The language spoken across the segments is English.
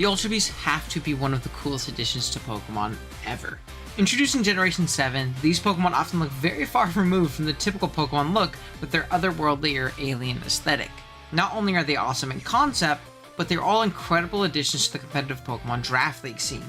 The Ultra Beasts have to be one of the coolest additions to Pokemon ever. Introducing Generation 7, these Pokemon often look very far removed from the typical Pokemon look with their otherworldly or alien aesthetic. Not only are they awesome in concept, but they're all incredible additions to the competitive Pokemon Draft League scene.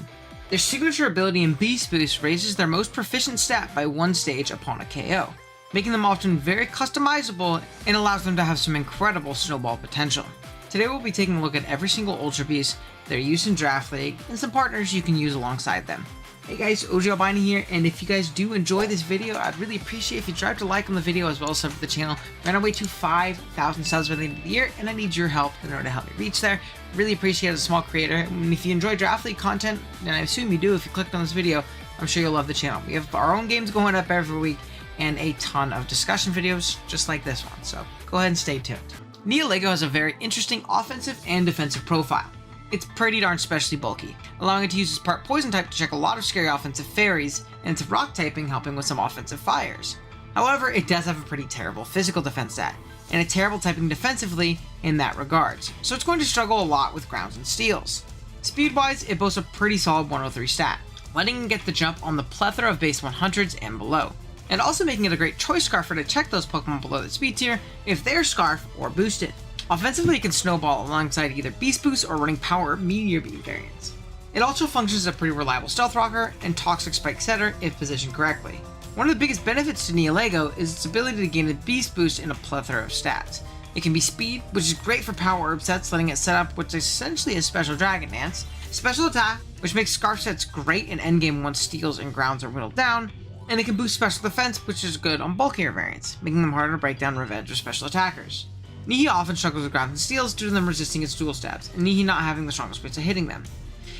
Their signature ability in Beast Boost raises their most proficient stat by 1 stage upon a KO, making them often very customizable and allows them to have some incredible snowball potential. Today we'll be taking a look at every single Ultra Beast, their use in Draft League, and some partners you can use alongside them. Hey guys, OG Albino here, and if you guys do enjoy this video, I'd really appreciate if you dropped a like on the video as well as sub to the channel. We're on our way to 5,000 subs by the end of the year, and I need your help in order to help me reach there. Really appreciate it as a small creator, and if you enjoy Draft League content, and I assume you do if you clicked on this video, I'm sure you'll love the channel. We have our own games going up every week, and a ton of discussion videos just like this one, so go ahead and stay tuned. Nihilego has a very interesting offensive and defensive profile. It's pretty darn specially bulky, allowing it to use its part poison type to check a lot of scary offensive fairies, and its rock typing helping with some offensive fires. However, it does have a pretty terrible physical defense stat, and a terrible typing defensively in that regards, so it's going to struggle a lot with grounds and steals. Speed-wise, it boasts a pretty solid 103 stat, letting it get the jump on the plethora of base 100s and below, and also making it a great choice scarfer to check those Pokemon below the speed tier if they're scarf or boosted. Offensively, it can snowball alongside either Beast Boost or running Power Meteor Beam variants. It also functions as a pretty reliable Stealth Rocker and Toxic Spike Setter if positioned correctly. One of the biggest benefits to Nihilego is its ability to gain a Beast Boost in a plethora of stats. It can be Speed, which is great for Power Herb sets, letting it set up what's essentially a Special Dragon Dance, Special Attack, which makes Scarf sets great in endgame once steals and grounds are whittled down, and it can boost Special Defense, which is good on bulkier variants, making them harder to break down Revenge or Special Attackers. Nihi often struggles with grounds and steals due to them resisting its dual stabs, and Nihi not having the strongest ways of hitting them.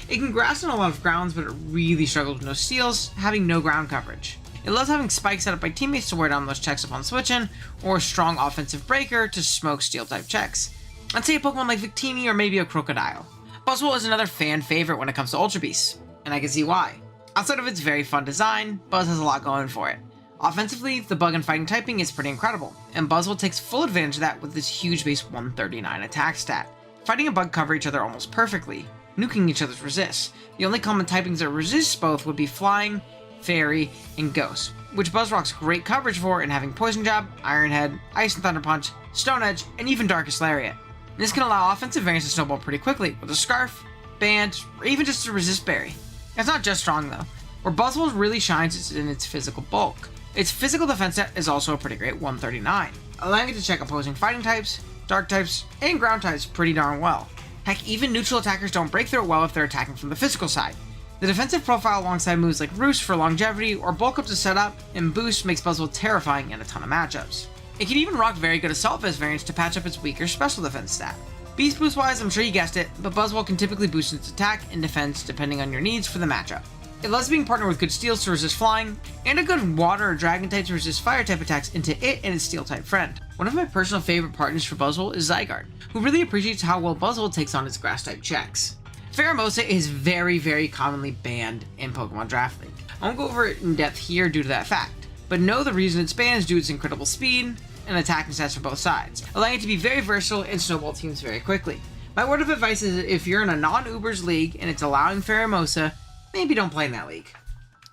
It can grass on a lot of grounds, but it really struggles with no steals, having no ground coverage. It loves having spikes set up by teammates to wear down those checks upon switching, or a strong offensive breaker to smoke steel type checks. I'd say a Pokemon like Victini or maybe a Crocodile. Buzzwole is another fan favorite when it comes to Ultra Beasts, and I can see why. Outside of its very fun design, Buzz has a lot going for it. Offensively, the bug and fighting typing is pretty incredible, and Buzzwole takes full advantage of that with this huge base 139 attack stat. Fighting and bug cover each other almost perfectly, nuking each other's resists. The only common typings that resist both would be Flying, Fairy, and Ghost, which Buzz rocks great coverage for in having Poison Jab, Iron Head, Ice and Thunder Punch, Stone Edge, and even Darkest Lariat. This can allow offensive variants to snowball pretty quickly with a Scarf, Band, or even just a Resist Berry. It's not just strong though. Where Buzzwole really shines is in its physical bulk. Its physical defense set is also a pretty great 139, allowing it to check opposing fighting types, dark types, and ground types pretty darn well. Heck, even neutral attackers don't break through it well if they're attacking from the physical side. The defensive profile alongside moves like Roost for longevity or Bulk Up to set up and Boost makes Buzzwole terrifying in a ton of matchups. It can even rock very good Assault Vest variants to patch up its weaker special defense stat. Beast Boost wise, I'm sure you guessed it, but Buzzwole can typically boost its attack and defense depending on your needs for the matchup. It loves being partnered with good steals to resist flying, and a good water or dragon type to resist fire type attacks into it and its steel type friend. One of my personal favorite partners for Buzzwole is Zygarde, who really appreciates how well Buzzwole takes on its grass type checks. Pheromosa is very commonly banned in Pokemon Draft League. I won't go over it in depth here due to that fact, but know the reason it's banned is due to its incredible speed and attacking stats for both sides, allowing it to be very versatile and snowball teams very quickly. My word of advice is if you're in a non-Ubers league and it's allowing Pheromosa, maybe don't play in that league.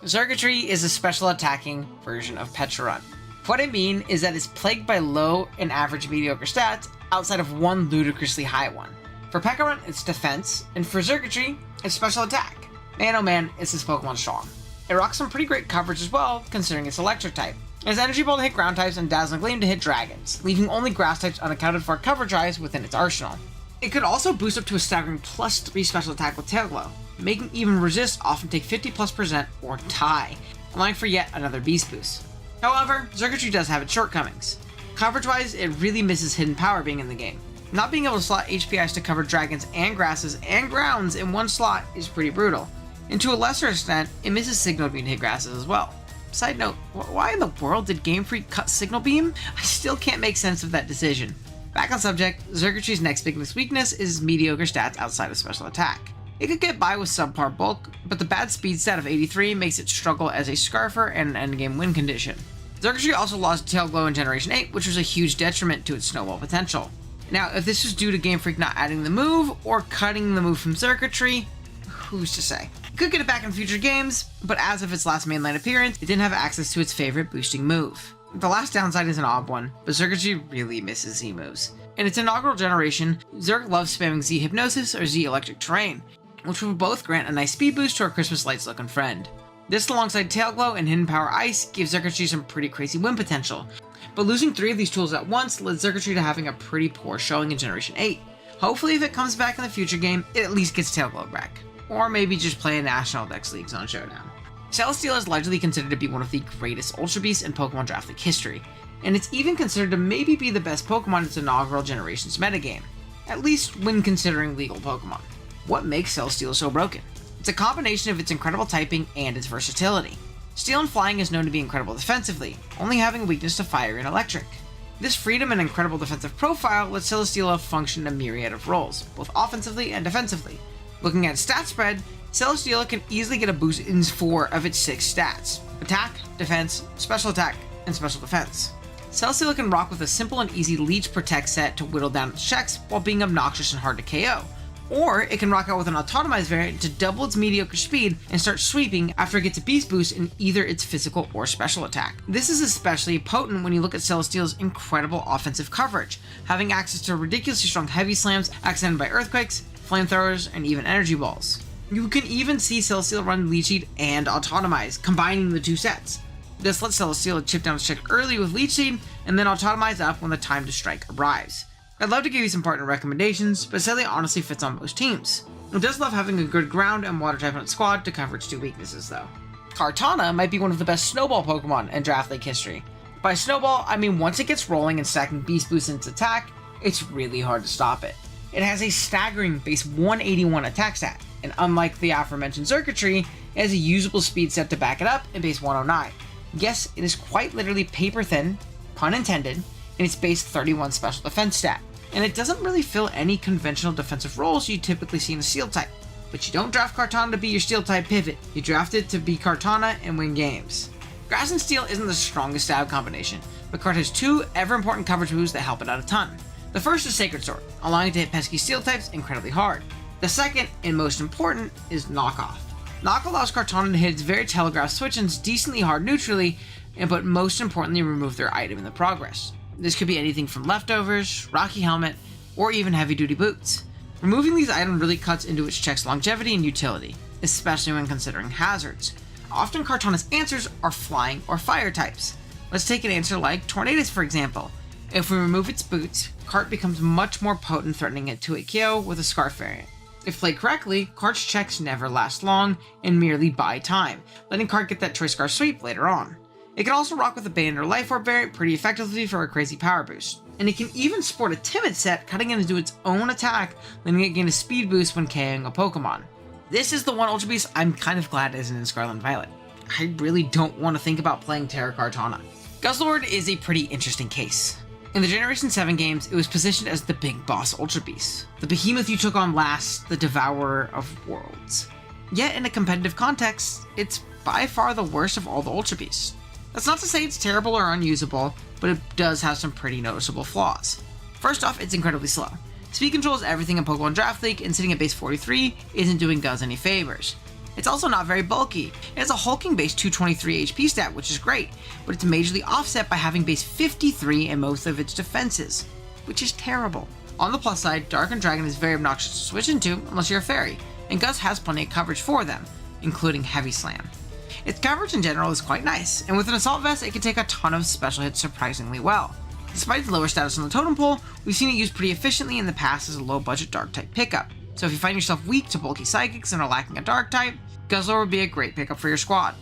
Xurkitree is a special attacking version of Pecharunt. What I mean is that it's plagued by low and average mediocre stats outside of one ludicrously high one. For Pecharunt, it's defense, and for Xurkitree, it's special attack. Man oh man, is this Pokemon strong. It rocks some pretty great coverage as well, considering its electric type. It has Energy Ball to hit ground types and Dazzling Gleam to hit dragons, leaving only grass types unaccounted for coverage-wise within its arsenal. It could also boost up to a staggering +3 special attack with Tail Glow, making even resist often take 50+% or tie, allowing for yet another Beast Boost. However, Xurkitree does have its shortcomings. Coverage-wise, it really misses hidden power being in the game. Not being able to slot HPIs to cover dragons and grasses and grounds in one slot is pretty brutal. And to a lesser extent, it misses Signal Beam to hit grasses as well. Side note, why in the world did Game Freak cut Signal Beam? I still can't make sense of that decision. Back on subject, Xurkitree's next biggest weakness is mediocre stats outside of special attack. It could get by with subpar bulk, but the bad speed stat of 83 makes it struggle as a Scarfer and an endgame win condition. Xurkitree also lost Tail Glow in Generation 8, which was a huge detriment to its snowball potential. Now, if this was due to Game Freak not adding the move, or cutting the move from Xurkitree, who's to say? It could get it back in future games, but as of its last mainline appearance, it didn't have access to its favorite boosting move. The last downside is an odd one, but Xurkitree really misses Z moves. In its inaugural generation, Xurk loves spamming Z Hypnosis or Z Electric Terrain, which will both grant a nice speed boost to our Christmas Lights looking friend. This alongside Tail Glow and Hidden Power Ice gives Xurkitree some pretty crazy win potential, but losing 3 of these tools at once led Xurkitree to having a pretty poor showing in Generation 8. Hopefully if it comes back in the future game, it at least gets Tail Glow back. Or maybe just play a National Dex League Zone Showdown. Celesteela is largely considered to be one of the greatest Ultra Beasts in Pokemon Draft League history, and it's even considered to maybe be the best Pokemon in its inaugural generation's metagame, at least when considering legal Pokemon. What makes Celesteela so broken? It's a combination of its incredible typing and its versatility. Steel and Flying is known to be incredible defensively, only having a weakness to Fire and Electric. This freedom and incredible defensive profile lets Celesteela function in a myriad of roles, both offensively and defensively. Looking at stat spread, Celesteela can easily get a boost in 4 of its 6 stats: Attack, Defense, Special Attack, and Special Defense. Celesteela can rock with a simple and easy Leech Protect set to whittle down its checks while being obnoxious and hard to KO. Or it can rock out with an Autotomized variant to double its mediocre speed and start sweeping after it gets a Beast Boost in either its physical or special attack. This is especially potent when you look at Celesteela's incredible offensive coverage, having access to ridiculously strong Heavy Slams accented by Earthquakes, Flamethrowers, and even Energy Balls. You can even see Celesteela run Leech Seed and Autotomize, combining the 2 sets. This lets Celesteela chip down its check early with Leech Seed, and then Autotomize up when the time to strike arrives. I'd love to give you some partner recommendations, but sadly it honestly fits on most teams. It does love having a good ground and water type on its squad to cover its 2 weaknesses though. Kartana might be one of the best Snowball Pokemon in Draft League history. By Snowball, I mean once it gets rolling and stacking Beast Boosts in its attack, it's really hard to stop it. It has a staggering base 181 attack stat, and unlike the aforementioned Xurkitree, it has a usable speed set to back it up in base 109. Yes, it is quite literally paper thin, pun intended, in its base 31 special defense stat, and it doesn't really fill any conventional defensive roles you typically see in a Steel type. But you don't draft Kartana to be your Steel type pivot, you draft it to be Kartana and win games. Grass and Steel isn't the strongest stab combination, but Kart has 2 ever important coverage moves that help it out a ton. The first is Sacred Sword, allowing it to hit pesky Steel types incredibly hard. The second, and most important, is Knock Off. Knock allows Kartana to hit its very telegraphed switch-ins decently hard neutrally, but most importantly remove their item in the progress. This could be anything from Leftovers, Rocky Helmet, or even Heavy Duty Boots. Removing these items really cuts into its check's longevity and utility, especially when considering hazards. Often Kartana's answers are Flying or Fire types. Let's take an answer like Tornadus for example. If we remove its boots, Kart becomes much more potent, threatening it to a KO with a Scarf variant. If played correctly, Kart's checks never last long and merely buy time, letting Kart get that Choice Scarf sweep later on. It can also rock with a Band or Life Orb variant pretty effectively for a crazy power boost. And it can even sport a Timid set, cutting it into its own attack, letting it gain a speed boost when KOing a Pokemon. This is the one Ultra Beast I'm kind of glad isn't in Scarlet and Violet. I really don't want to think about playing Terra Kartana. Guzzlord is a pretty interesting case. In the Generation 7 games, it was positioned as the big boss Ultra Beast, the behemoth you took on last, the devourer of worlds. Yet in a competitive context, it's by far the worst of all the Ultra Beasts. That's not to say it's terrible or unusable, but it does have some pretty noticeable flaws. First off, it's incredibly slow. Speed control is everything in Pokemon Draft League, and sitting at base 43 isn't doing Guzz any favors. It's also not very bulky. It has a hulking base 223 HP stat, which is great, but it's majorly offset by having base 53 in most of its defenses, which is terrible. On the plus side, Dark and Dragon is very obnoxious to switch into unless you're a fairy, and Guzz has plenty of coverage for them, including Heavy Slam. Its coverage in general is quite nice, and with an Assault Vest it can take a ton of special hits surprisingly well. Despite its lower status on the totem pole, we've seen it used pretty efficiently in the past as a low budget Dark type pickup, so if you find yourself weak to bulky Psychics and are lacking a Dark type, Guzzlord would be a great pickup for your squad.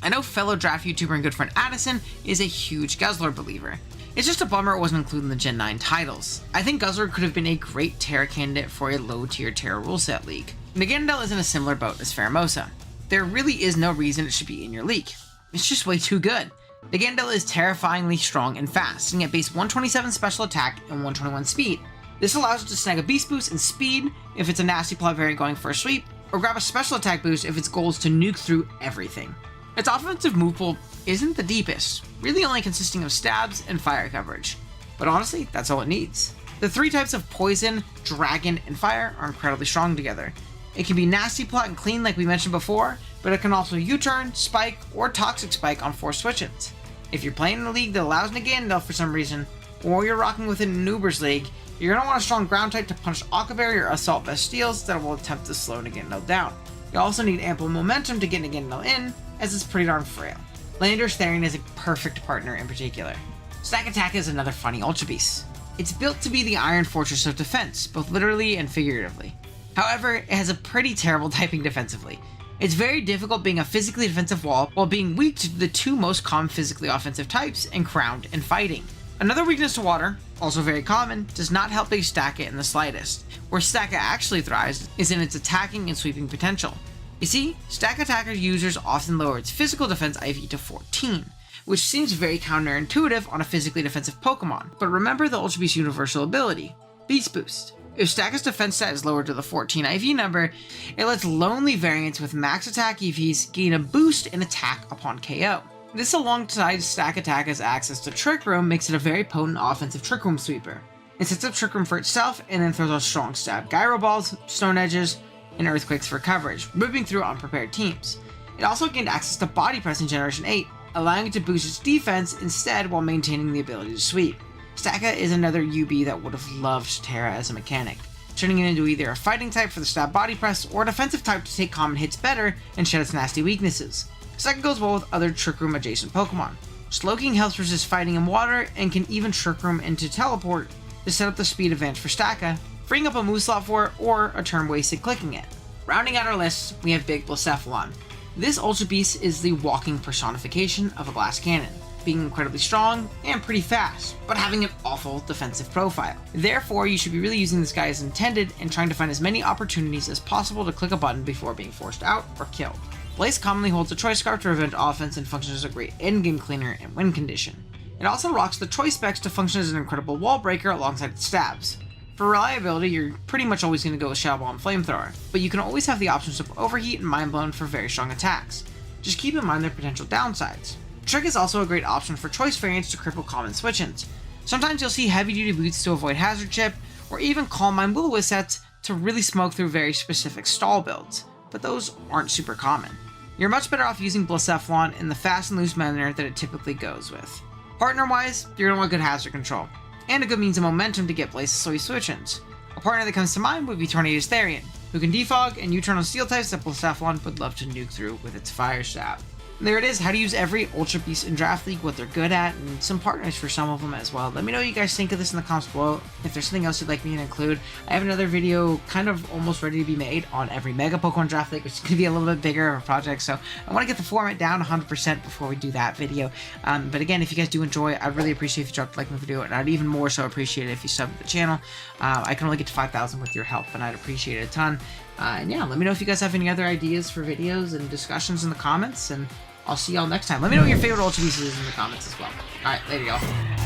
I know fellow draft YouTuber and good friend Addison is a huge Guzzlord believer. It's just a bummer it wasn't included in the Gen 9 titles. I think Guzzlord could have been a great Terra candidate for a low tier Terra rule set league. Naganadel is in a similar boat as Pheromosa. There really is no reason it should be in your league. It's just way too good. Naganadel is terrifyingly strong and fast, sitting at base 127 special attack and 121 speed. This allows it to snag a beast boost and speed if it's a nasty plot variant going for a sweep, or grab a special attack boost if its goal is to nuke through everything. Its offensive move pool isn't the deepest, really only consisting of stabs and fire coverage. But honestly, that's all it needs. The three types of Poison, Dragon, and Fire are incredibly strong together. It can be Nasty Plot and Clean like we mentioned before, but it can also U-turn, Spike, or Toxic Spike on 4 switch-ins. If you're playing in a league that allows Naganadel for some reason, or you're rocking within an Uber's league, you're going to want a strong ground type to punish Aquaberry or Assault Vest Steals that will attempt to slow Naganadel down. You also need ample momentum to get Naganadel in, as it's pretty darn frail. Lander's Therian is a perfect partner in particular. Stakataka is another funny Ultra Beast. It's built to be the Iron Fortress of defense, both literally and figuratively. However, it has a pretty terrible typing defensively. It's very difficult being a physically defensive wall while being weak to the 2 most common physically offensive types in Crowned and Fighting. Another weakness to water, also very common, does not help a Staka in the slightest. Where Staka actually thrives is in its attacking and sweeping potential. You see, Stakataka users often lower its physical defense IV to 14, which seems very counterintuitive on a physically defensive Pokemon, but remember the Ultra Beast's universal ability, Beast Boost. If Staka's defense stat is lowered to the 14 IV number, it lets lonely variants with max attack EVs gain a boost in attack upon KO. This alongside Stakataka's access to Trick Room makes it a very potent offensive Trick Room sweeper. It sets up Trick Room for itself and then throws out strong stab Gyro Balls, Stone Edges, and Earthquakes for coverage, ripping through unprepared teams. It also gained access to Body Press in Generation 8, allowing it to boost its defense instead while maintaining the ability to sweep. Staka is another UB that would have loved Terra as a mechanic, turning it into either a fighting type for the stab Body Press or a defensive type to take common hits better and shed its nasty weaknesses. Staka goes well with other Trick Room adjacent Pokemon. Slowking helps resist fighting in water and can even Trick Room into Teleport to set up the speed advantage for Staka, freeing up a move slot for it or a turn wasted clicking it. Rounding out our list, we have Big Blacephalon. This Ultra Beast is the walking personification of a glass cannon, being incredibly strong and pretty fast, but having an awful defensive profile. Therefore, you should be really using this guy as intended and trying to find as many opportunities as possible to click a button before being forced out or killed. Blaze commonly holds a Choice Scarf to prevent offense and functions as a great endgame cleaner in win condition. It also rocks the Choice Specs to function as an incredible wall breaker alongside its stabs. For reliability, you're pretty much always going to go with Shadow Ball and Flamethrower, but you can always have the options of Overheat and Mind Blown for very strong attacks. Just keep in mind their potential downsides. Trick is also a great option for choice variants to cripple common switch-ins. Sometimes you'll see heavy-duty boots to avoid Hazard Chip, or even Calm Mind Will-O-Wisp sets to really smoke through very specific stall builds, but those aren't super common. You're much better off using Blacephalon in the fast and loose manner that it typically goes with. Partner-wise, you're going to want good hazard control, and a good means of momentum to get places so you switch-ins. A partner that comes to mind would be Tornadus Therian, who can defog and U-turn on steel types that Blacephalon would love to nuke through with its Fire Stab. There it is, how to use every Ultra Beast in Draft League, what they're good at, and some partners for some of them as well. Let me know what you guys think of this in the comments below. If there's something else you'd like me to include, I have another video kind of almost ready to be made on every Mega Pokemon Draft League, which is going to be a little bit bigger of a project, so I want to get the format down 100% before we do that video. But again, if you guys do enjoy it, I'd really appreciate if you dropped a like on the video, and I'd even more so appreciate it if you sub to the channel. I can only get to 5,000 with your help, and I'd appreciate it a ton. And yeah, let me know if you guys have any other ideas for videos and discussions in the comments, and I'll see y'all next time. Let me know what your favorite Ultra Beast is in the comments as well. Alright, later y'all.